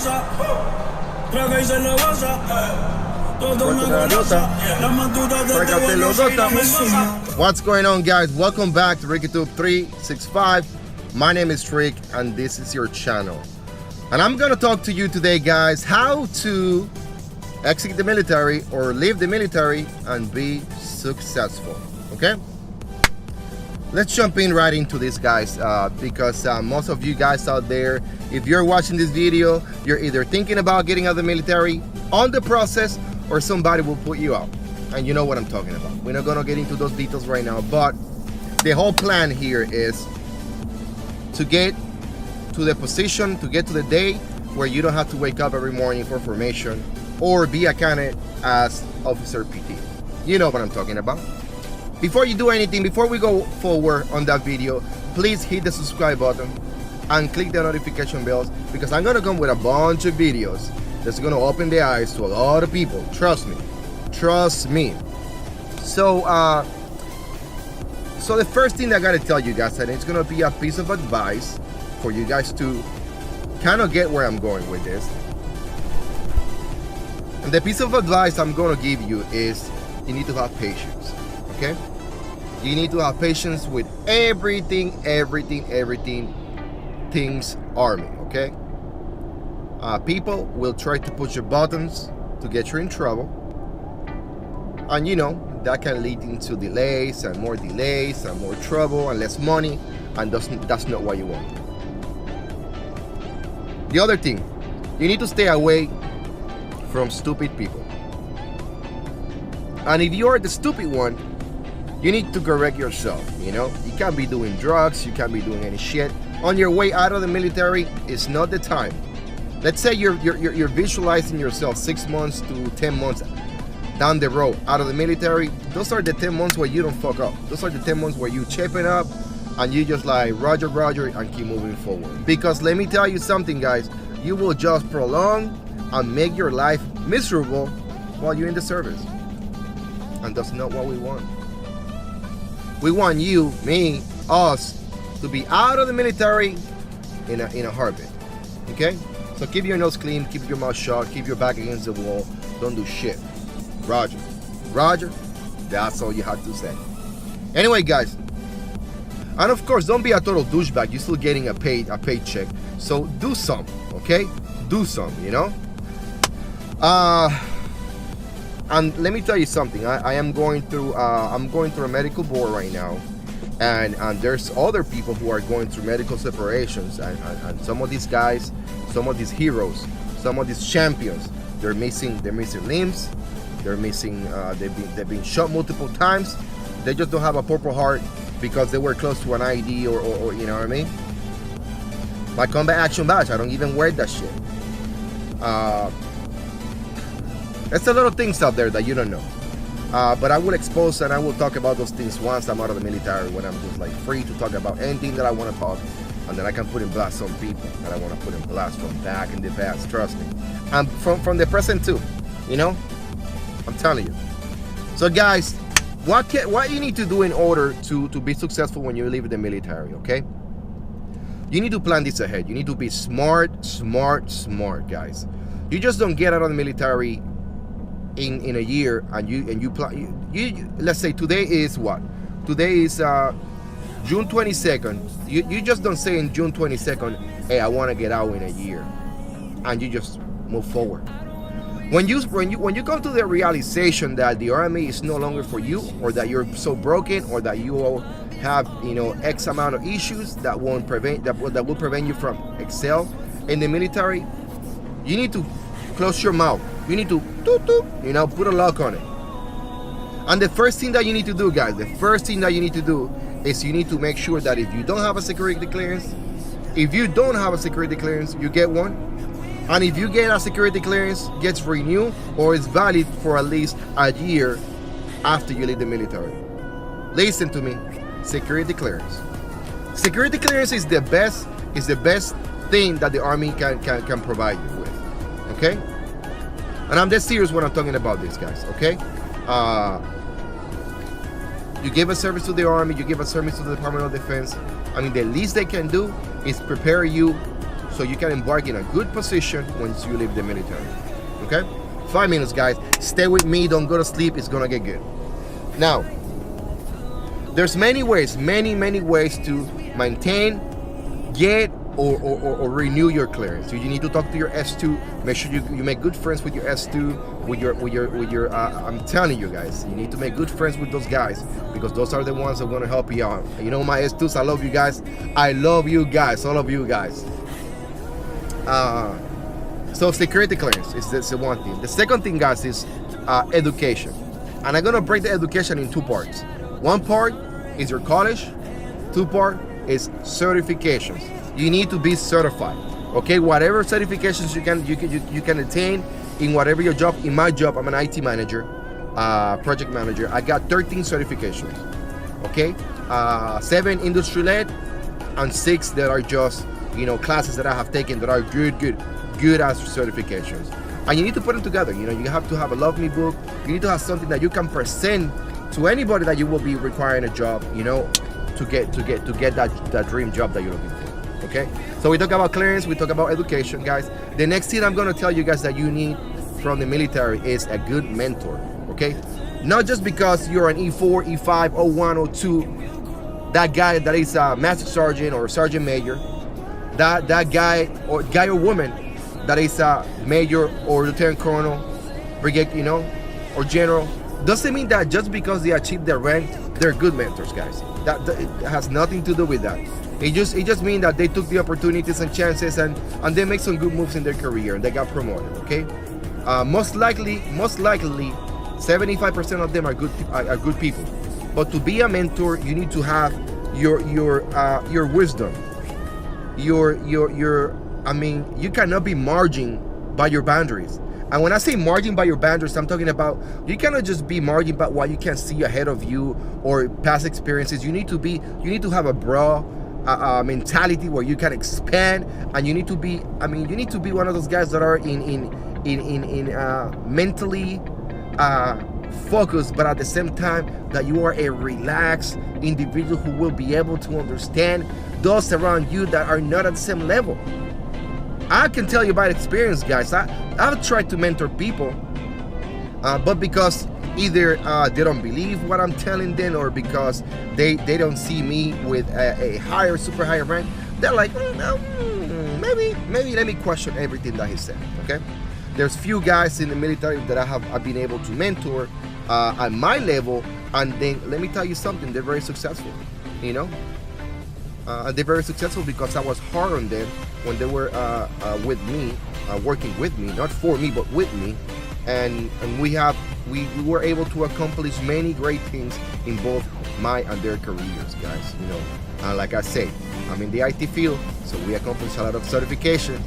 casa. Traga y se le basa. Todo una golosa. La mantuda de What's going on, guys? Welcome back to RickyTube 365. My name is Rick and this is your channel. And I'm gonna talk to you today, guys, how to exit the military or leave the military and be successful. Okay? Let's jump in right into this, guys, because most of you guys out there, if you're watching this video, you're either thinking about getting out of the military, on the process, or somebody will put you out. And you know what I'm talking about. We're not gonna get into those details right now, but the whole plan here is to get to the position, to get to the day where you don't have to wake up every morning for formation or be a candidate as officer PT. You know what I'm talking about. Before you do anything, before we go forward on that video, please hit the subscribe button and click the notification bells, because I'm gonna come with a bunch of videos that's gonna open the eyes to a lot of people. Trust me. So the first thing I gotta tell you guys, and it's gonna be a piece of advice for you guys to kind of get where I'm going with this. And the piece of advice I'm gonna give you is you need to have patience, okay? You need to have patience with everything things Army, okay? People will try to push your buttons to get you in trouble. And you know, that can lead into delays and more trouble and less money, and that's not what you want. The other thing, you need to stay away from stupid people. And if you are the stupid one, you need to correct yourself, you know? You can't be doing drugs, you can't be doing any shit. On your way out of the military, it's not the time. Let's say you're visualizing yourself 6 months to 10 months down the road out of the military. Those are the 10 months where you don't fuck up. Those are the 10 months where you chaping up and you just like roger and keep moving forward. Because let me tell you something, guys, you will just prolong and make your life miserable while you're in the service. And that's not what we want. We want you, me, us to be out of the military in a heartbeat. Okay? So keep your nose clean, keep your mouth shut, keep your back against the wall, don't do shit. Roger, that's all you have to say. Anyway, guys, and of course, don't be a total douchebag. You're still getting a paycheck, so do some, okay? Do some, you know. And let me tell you something. I'm going through a medical board right now, and there's other people who are going through medical separations, and some of these guys, some of these heroes, some of these champions, they're missing limbs. They're missing, they've been shot multiple times. They just don't have a Purple Heart because they were close to an ID or you know what I mean? My combat action badge, I don't even wear that shit. There's a lot of things out there that you don't know. But I will expose and I will talk about those things once I'm out of the military, when I'm just like free to talk about anything that I want to talk. And then I can put in blast some people that I want to put in blast from back in the past, trust me. And from the present too, you know? I'm telling you. So guys, what you need to do in order to be successful when you leave the military, okay? You need to plan this ahead. You need to be smart, guys. You just don't get out of the military in a year and you plan. Let's say today is what? Today is June 22nd. You just don't say in June 22nd, hey, I want to get out in a year, and you just move forward. When you come to the realization that the Army is no longer for you, or that you're so broken, or that you have, you know, X amount of issues that will prevent you from excel in the military, you need to close your mouth. You need to you know, put a lock on it. And the first thing that you need to do, guys, is you need to make sure that if you don't have a security clearance, you get one. And if you get a security clearance, gets renewed or is valid for at least a year after you leave the military. Listen to me, security clearance. Security clearance is the best thing that the Army can provide you with. Okay? And I'm dead serious when I'm talking about this, guys, okay? You give a service to the Army, you give a service to the Department of Defense. I mean, the least they can do is prepare you so you can embark in a good position once you leave the military. Okay? 5 minutes, guys. Stay with me. Don't go to sleep. It's gonna get good. Now, there's many ways to maintain, get, or renew your clearance. So you need to talk to your S2. Make sure you make good friends with your S2, with your. I'm telling you guys, you need to make good friends with those guys because those are the ones that are gonna help you out. You know, my S2s, I love you guys. I love you guys, all of you guys. So security clearance is the one thing. The second thing, guys, is education, and I'm gonna break the education in 2 parts. One part is your college. 2 part is certifications. You need to be certified. Okay, whatever certifications you can attain in whatever your job. In my job, I'm an IT manager, project manager. I got 13 certifications. Okay, 7 industry-led, and 6 that are just classes that I have taken that are good as certifications. And you need to put them together. You have to have a Love Me book. You need to have something that you can present to anybody that you will be requiring a job. To get that dream job that you're looking for. Okay, so we talk about clearance, we talk about education, guys. The next thing I'm going to tell you guys that you need from the military is a good mentor. Okay, not just because you're an E4, E5, O1, O2, that guy that is a master sergeant or sergeant major, that guy or woman that is a major or lieutenant colonel, brigade, or general, doesn't mean that just because they achieve their rank, they're good mentors, guys. That it has nothing to do with that. It just means that they took the opportunities and chances and they make some good moves in their career and they got promoted. Okay, most likely, 75% of them are good people. But to be a mentor, you need to have your wisdom, you cannot be margin by your boundaries. And when I say margin by your boundaries, I'm talking about you cannot just be margin by what you can see ahead of you or past experiences. You need to have a broad mentality where you can expand, and you need to be one of those guys that are in mentally focused, but at the same time that you are a relaxed individual who will be able to understand those around you that are not at the same level. I can tell you by experience, guys. I've tried to mentor people, but because either they don't believe what I'm telling them, or because they don't see me with a higher, super high rank, they're like, maybe let me question everything that he said. Okay, there's few guys in the military that I've been able to mentor at my level, and then let me tell you something, they're very successful. They're very successful because I was hard on them when they were with me, working with me, not for me, but with me, and we were able to accomplish many great things in both my and their careers, guys. Like I say, I'm in the IT field, so we accomplished a lot of certification,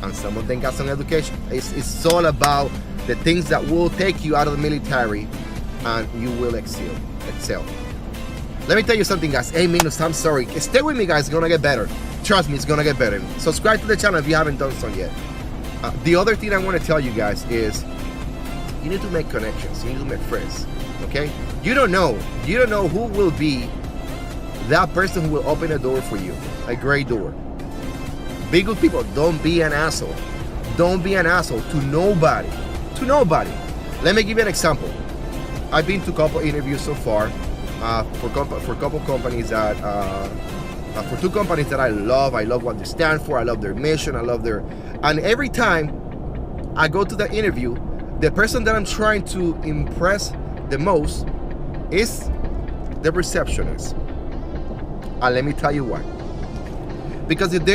and some of them got some education. It's all about the things that will take you out of the military, and you will excel. Let me tell you something, guys. 8 minutes, I'm sorry. Stay with me, guys. It's gonna get better. Trust me, it's gonna get better. Subscribe to the channel if you haven't done so yet. The other thing I want to tell you guys is you need to make connections. You need to make friends. Okay? You don't know who will be that person who will open a door for you, a great door. Be good people. Don't be an asshole. Don't be an asshole to nobody. To nobody. Let me give you an example. I've been to a couple interviews so far. For a couple companies that for 2 companies that I love what they stand for, I love their mission, and every time I go to the interview, the person that I'm trying to impress the most is the receptionist. And let me tell you why. Because if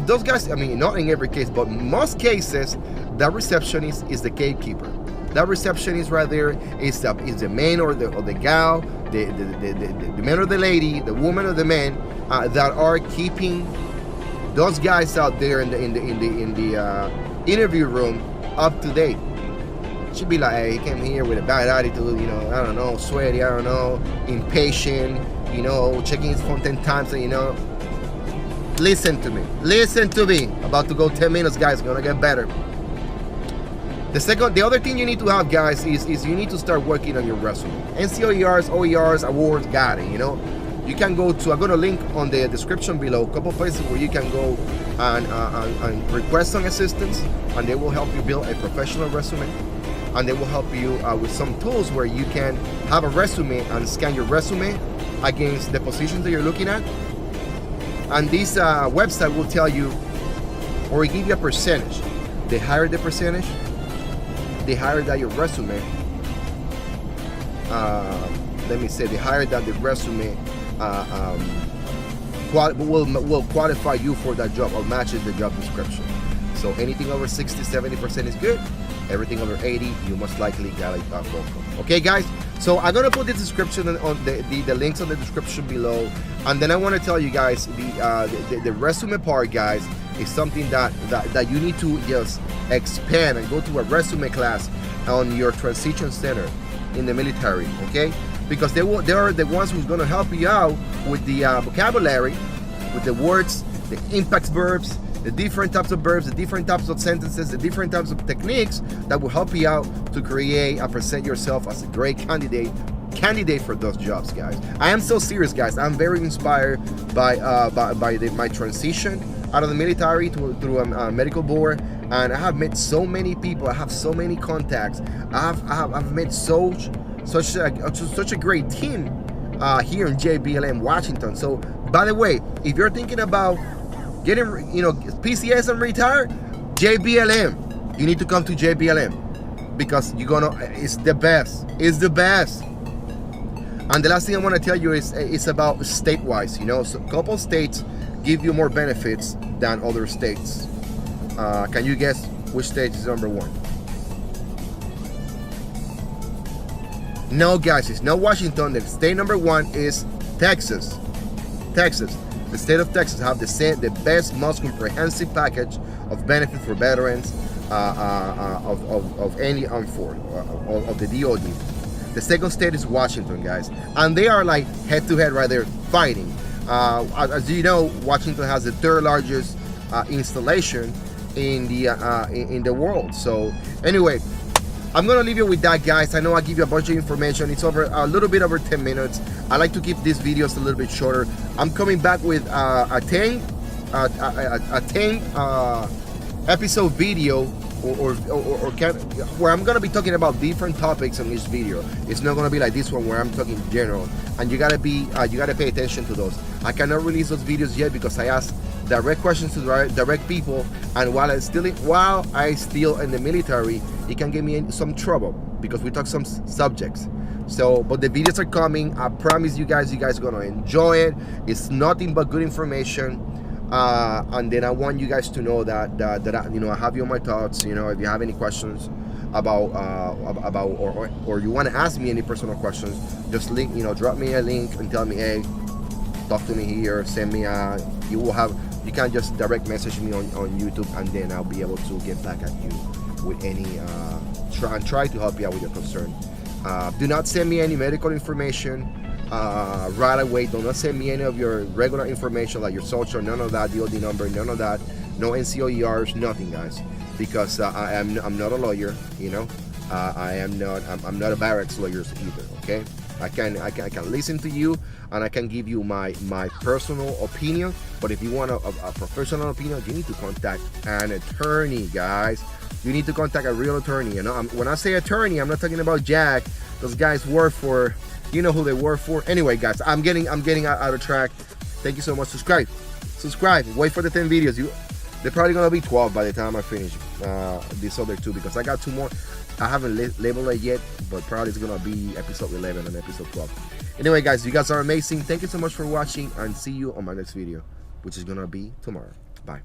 those guys, not in every case, but most cases, that receptionist is the gatekeeper. That receptionist right there is the man or the gal, the man or the lady, the woman or the man that are keeping those guys out there in the interview room up to date. Should be like, hey, he came here with a bad attitude, I don't know, sweaty, I don't know, impatient, checking his phone 10 times, and listen to me. About to go 10 minutes, guys. Gonna get better. The other thing you need to have, guys, is you need to start working on your resume. NCOERs, OERs, awards, got it. you can go to, I'm going to link on the description below a couple places where you can go and request some assistance, and they will help you build a professional resume, and they will help you with some tools where you can have a resume and scan your resume against the positions that you're looking at. And this website will tell you, or give you a percentage. The higher the percentage, the higher that your resume, the higher that the resume will qualify you for that job or matches the job description. So anything over 60-70% is good. Everything over 80, you most likely got a phone call. Okay, guys. So I'm gonna put the description on the links on the description below, and then I want to tell you guys the resume part, guys, is something that you need to just expand and go to a resume class on your transition center in the military. Okay, because they are the ones who's gonna help you out with the vocabulary, with the words, the impact verbs, the different types of verbs, the different types of sentences, the different types of techniques that will help you out to create and present yourself as a great candidate for those jobs, guys. I am so serious, guys. I'm very inspired by my transition out of the military through a medical board, and I have met so many people. I have so many contacts. I've met such a great team here in JBLM Washington. So, by the way, if you're thinking about getting, PCS and retire, JBLM, you need to come to JBLM because it's the best. It's the best. And the last thing I want to tell you is about state-wise. So a couple states give you more benefits than other states. Can you guess which state is number one? No, guys, it's not Washington. The state number one is Texas. The state of Texas have the best, most comprehensive package of benefits for veterans of any armed force of the DoD. The second state is Washington, guys, and they are like head-to-head right there fighting. As you know, Washington has the third largest installation in the world. So anyway, I'm gonna leave you with that, guys. I know I give you a bunch of information. It's over a little bit over 10 minutes. I like to keep these videos a little bit shorter. I'm coming back with a 10 episode video, where I'm gonna be talking about different topics on this video. It's not gonna be like this one where I'm talking general, and you gotta pay attention to those. I cannot release those videos yet because I asked direct questions to direct people, and while I still in the military, it can get me in some trouble because we talk some subjects. So, but the videos are coming. I promise you guys are gonna enjoy it. It's nothing but good information. And then I want you guys to know that I have you on my thoughts. If you have any questions about or you want to ask me any personal questions, just drop me a link and tell me, hey, talk to me here. Send me you can just direct message me on YouTube, and then I'll be able to get back at you with any try to help you out with your concern. Do not send me any medical information right away. Do not send me any of your regular information like your social, none of that, DoD number, none of that, no NCOERs, nothing, guys, because I'm not a lawyer. I'm not a barracks lawyer either. Okay, I can listen to you, and I can give you my personal opinion. But if you want a professional opinion, you need to contact an attorney, guys. You need to contact a real attorney. When I say attorney, I'm not talking about Jack. Those guys work for, who they work for. Anyway, guys, I'm getting out of track. Thank you so much. Subscribe. Wait for the 10 videos. They're probably gonna be 12 by the time I finish these other two, because I got two more. I haven't labeled it yet, but probably it's gonna be episode 11 and episode 12. Anyway, guys, you guys are amazing. Thank you so much for watching, and see you on my next video, which is gonna be tomorrow. Bye.